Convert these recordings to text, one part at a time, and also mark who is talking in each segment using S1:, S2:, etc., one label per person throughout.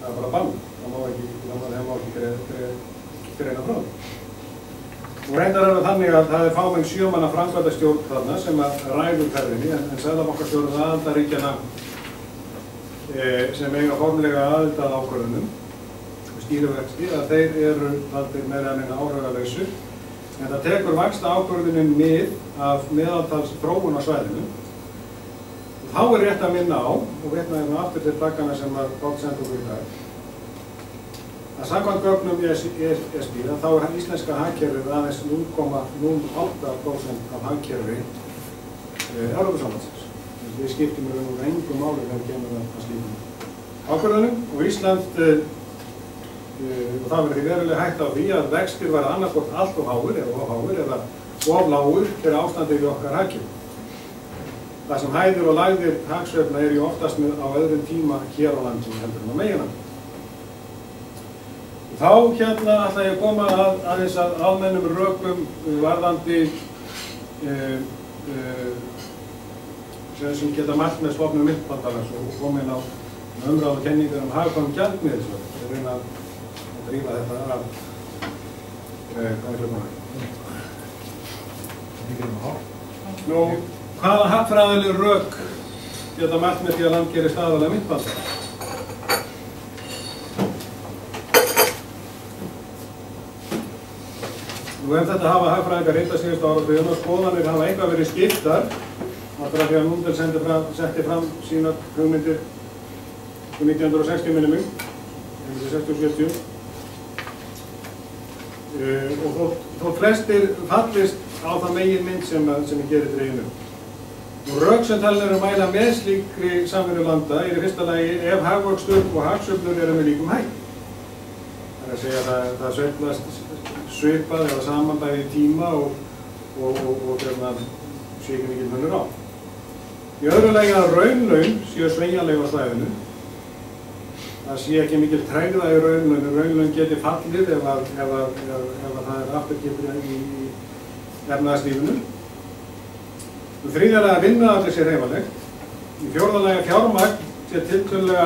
S1: það bara bann, það má ekki greina frá. Og reyndar það þannig að það fámenn 7 manna framkvæmdastjórn þarna sem ræður ferðinni, en seðlabankastjórn aðildarríkjanna sem eiga formlega aðild að ákvörðunum og stýrivexti, að þeir eru taldir meira en áhrifaleisu, en það tekur vaxta ákvörðunin mið af meðaltals þróun á svæðinu. Og þá rétt að minna á, og vitna aftur til plaggana sem Páll sendi okkur í dag, að samkvæmt gögnum ESB, þá íslenska hagkerfið aðeins 0,08% af hagkerfi Evrópusambandsins. Við skiptum engu máli þegar kemur að slíkum ákvörðunum og Ísland, og það verður því verulega hægt á því að vextir verða annarkvort allt of háir eða of lágur fyrir ástandið í okkar hagkerfi. Það sem hæðir og lægðir hagsveiflna eru oftast á öðrum tíma hér á landinu heldur en á meginlandi. Þá ætla ég að koma aðeins að almennum rökum varðandi sem geta mælt með stofnun myntbandalags og koma inn á umræðu kenningar hagkvæm gjaldmiðilsvöld. Ég reyna að drífa þetta af hvað klukkan Nú, hvaða hagfræðileg rök geta mælt með því að land gerist aðalega myntbandalag? Nú þetta hafa hagfræðingar reyndað síðustu áratugum og skoðanir hafa eitthvað verið skiptar aftur af því að Mundell setti fram sínar hugmyndir 1960 minnum, 1960-70 og þó flestir fallist á það meginmynd sem ég gerir dreginu. Og rök sem talin eru að mæla með slíkri samvinnu landa er í fyrsta lagi ef hagvöxtur og hagsveiflur eru með líkum hætti. Það er að segja að það sveiflast svipað eða samanbæði í tíma og sé ekki mikil munur á. Í öðru lagi að raunlaun séu sveigjanleg á svæðinu. Það sé ekki mikil tregða í raunlaun geti fallið ef það er afturkipur í efnahagslífinu. Í þriðja lagi að vinnuaflið sé hreyfanlegt. Í fjórða lagi að fjármagn sé tiltölulega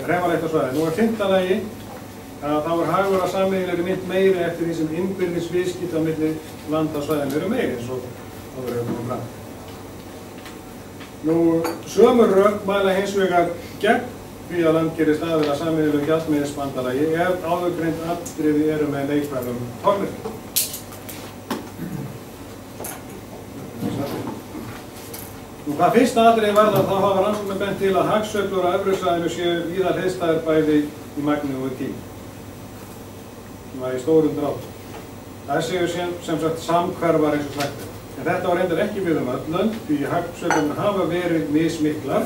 S1: hreyfanlegt á svæðinu. Og í fimmta lagi að þá hagur að sameiginlegri mynt meiri eftir því sem innbyrðis viðskipti á milli landa á svæðinu eru meiri eins og það verður komið fram. Nú, sömu rök mæla hins vegar gegn því að land gerist aðila sameiginlegu gjaldmiðilsbandalagi ef áðurgreind atriði eru með neikvæðum formerkjum. Nú, hvað fyrsta atriði varðar þá hafa rannsóknir bent til að hagsveiflur á evrusvæðinu séu víða hliðstæðar bæði í magni og í tíma. Í stórum dráttum. Það séu sem sagt samhverfar eins og sagt er. En þetta var reyndar ekki við öll lönd því hagsveiflurnar hafa verið mismiklar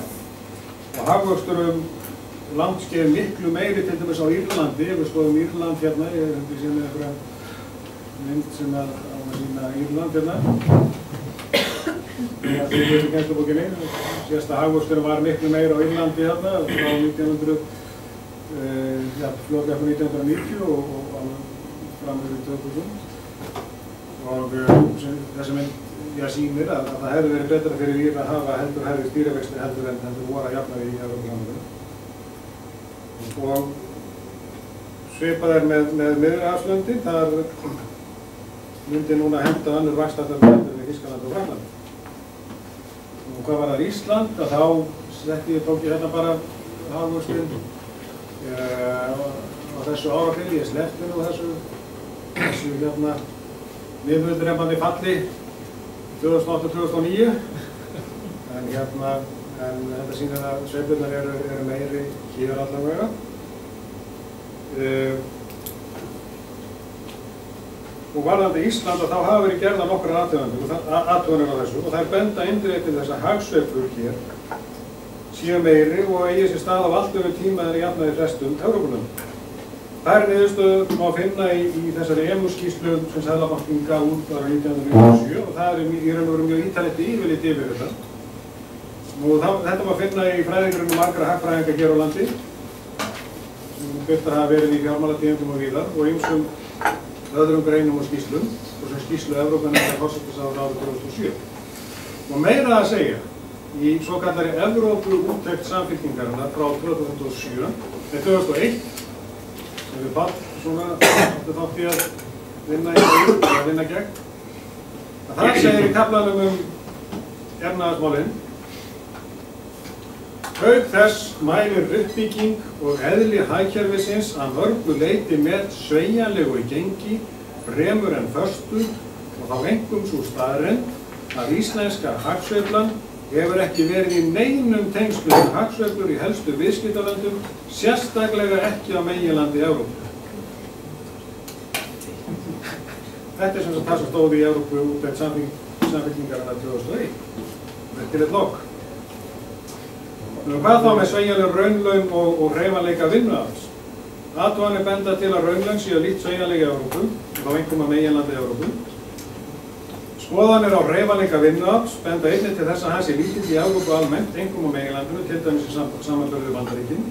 S1: og hagvöxtur landskeið miklu meiri til dæmis á Írlandi. Ef við skoðum Írland hérna, ég hefði síðan einhverja mynd sem á að sýna Írland hérna. Það er í kennslubókinni. Síðasta hagvöxturinn var miklu meiri á Írlandi hérna frá 1990 og fram yfir 2000. Og þessi mynd sýnir að það hefði verið betra fyrir Íra að hafa heldur hærri stýrivexti heldur en voru að jafna í Evrópusambandsins. Og svipað er með Miðjarðarhafslöndin, þar myndi núna henta önnur vaxtahækkun heldur en í Þýskalandi og Frakklandi. Og hvað var það Ísland? Þá tók ég hérna bara hagvöxtinn á þessu árabili, ég sleppti nú þessu hérna niðurdrepandi falli 2008-2009 en þetta sýnir að sveiflurnar eru meiri hér allavega. Og varðandi Ísland þá hafa verið gerðar nokkrar athuganir á þessu og þær benda eindregið til þess að hagsveiflur hér séu meiri og eigi sér stað á allt öfum tíma en í jafnaði flestum Evrópulöndum. Þær niðurstöður má finna í þessari EMU-skýrslu sem Seðlabankinn gaf út ára 1997 og það er í raun og veru mjög ítarlegt yfirlit yfir þetta. Þetta má finna í fræðigrunum margra hagfræðinga hér á landi sem birtar hafa verið í fjármálatíðindum og víðar og ýmsum öðrum greinum og skýrslum og sem skýrslu Evrópunefndar forsætisráðs árið 2007. Og meira að segja í svokallari Evrópu-úttekt Samfylkingarinnar frá 2001 sem við Páll áttu þátt í að vinna gegn. Það segir í kaflanum efnahagsmálin: auk þess mælir uppbygging og eðli hagkerfisins að mörgu leyti með sveigjanlegu gengi fremur en föstu og þá einkum sú staðreynd að íslenska hagsveiflan hefur ekki verið í neinum tengslum við hagsveiflur í helstu viðskiptalöndum, sérstaklega ekki á meginlandi Evrópu. Þetta sem það sem stóð í Evrópu-úttekt Samfylkingarinnar 2001. Þetta er eitt lok. Hvað þá með sveigjanleg raunlaun og hreyfanleika vinnuafls? Athuganir benda til að raunlaun séu lítt sveigjanleg í Evrópu, þá einkum á meginlandi Evrópu. Skoðanir á hreyfanleika vinnuafls benda einnig til þess að hann sé lítill í Evrópu almennt, einkum á meginlandinu, til dæmis í samanburði við Bandaríkin.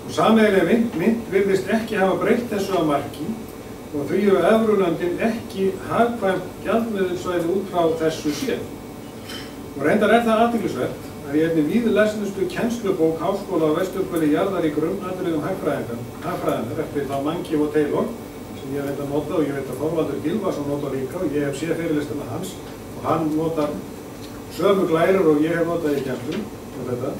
S1: Og sameiginleg mynt virðist ekki hafa breytt þessu að marki og því hefur evrulöndin ekki hagkvæmt gjaldmiðilssvæði út frá þessu séð. Og reyndar það athyglisvert að í einni víðlesnustu kennslubók Háskóla á Vesturhveli jarðar í grunnatriðum hagfræðinnar eftir þá Mankiw og Taylor sem ég veit að nota og ég veit að Þorvaldur Gylfason notar líka og ég hef séð fyrirlestina hans og hann notar sömu glærur og ég hef notað í kennslu og þetta.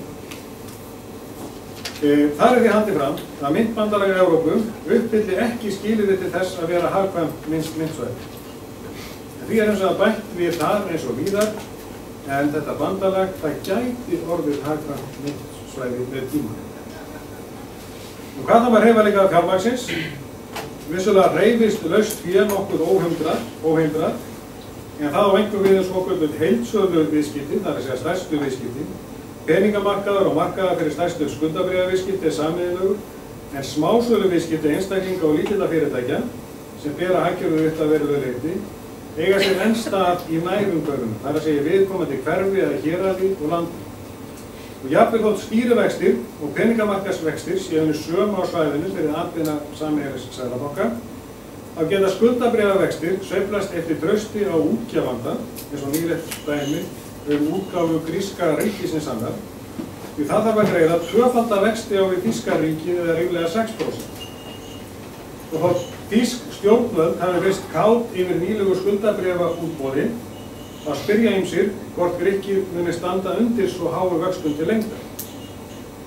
S1: Þar því haldið fram að myntbandalag Evrópu uppfylli ekki skilyrði til þess að vera hagkvæmt myntsvæði. Því hins vegar bætt við þar eins og víðar, en þetta bandalag það gæti orðið hagkvæmt myntsvæði með tíma. Og hvað þá með hreyfanleika fjármagnsins? Vissulega hreyfist laust fé nokkuð óhindrað, en það á einhver við svokölluð heildsölu viðskipti, það er að segja stærstu viðskipti. Peningamarkaður og markaðar fyrir stærstu skuldabréfaviðskipti sameiginlegur, en smásölu viðskipti einstaklinga og lítilla fyrirtækja sem bera hagkerfið upp að verulegu leyti eiga sér enn stað í nærumhverfinu, það er að segja viðkomandi hverfi eða héraði og landi. Og jafnvel þótt stýrivextir og peningamarkaðsvextir séu sömu á svæðinu fyrir atvinna sameiginlegs seðlabanka, þá geta skuldabréfavextir sveiflast eftir trausti á útgefanda, eins og nýlegt dæmi útgáfu gríska ríkisins annar, því það þarf að greiða tvöfalda vexti á við þýska ríkið eða ríflega 6%. Og þótt þýsk stjórnvöld hafi virst kátt yfir nýlegu skuldabréfaútboði, þá spyrja ýmsir hvort Grikkir muni standa undir svo háu vöxtum til lengdar.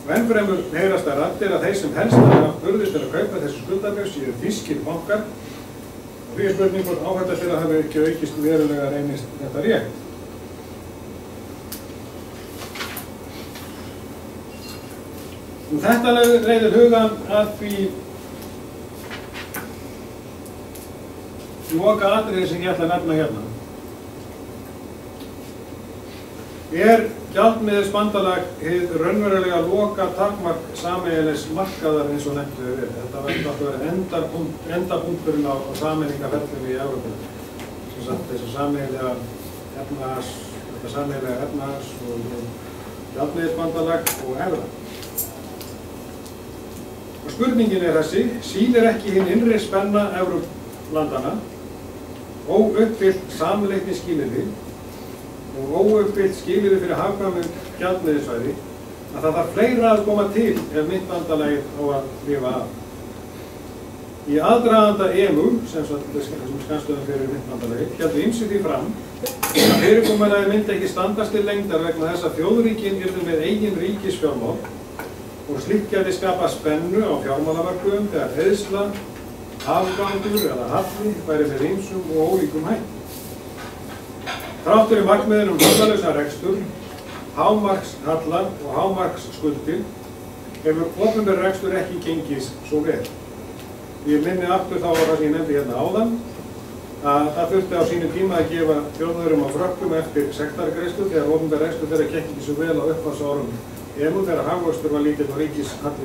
S1: Og ennfremur heyrast þær raddir að þeir sem helst hafa haft burði til að kaupa þessi skuldabréf séu þýskir bankar, og því spurning hvort áhætta þeirra hafi ekki aukist verulega reynist þetta rétt. Þetta leiðir hugann að því loka atriði sem ég ætla að nefna hérna. Gjaldmiðilsbandalag hið raunverulega loka takmark sameiginlegs markaðar eins og nefndu við. Þetta verður að vera endapunkturinn á sameiningaferlinu í Evrópu. Þessu sameiginlega efnahags og gjaldmiðilsbandalag og evra. Og spurningin þessi: sýnir ekki hinn innri spenna Evróplandana óuppfyllt samleiknisskilyrði og óuppfyllt skilyrði fyrir hagkvæmu gjaldmiðilssvæði að það þarf fleira að koma til ef myntbandalagið á að lifa af. Í aðdraganda EMU, sem skannstöðum fyrir myntbandalagið, héldu ýmsir því fram að fyrirkomulagið myndi ekki standast til lengdar vegna þess að þjóðríkin yrðu með eigin ríkisfjármál og slíkt gæti skapa spennu á fjármálamörkuðum þegar eyðsla, afgangur eða halli væri með ýmsum og ólíkum hætti. Þrátt fyrir markmiðin hallalausan rekstur, hámarkshalla og hámarksskuldir hefur opinber rekstur ekki gengið svo vel. Ég minni aftur þá á það sem ég nefndi hérna áðan að það þurfti á sínu tíma að gefa þjóðurum á frökkum eftir sektargreiðslur þegar opinber rekstur þeirra gekk ekki svo vel á upphafsárum EMU þegar hagvöxtur var lítill og ríkishalli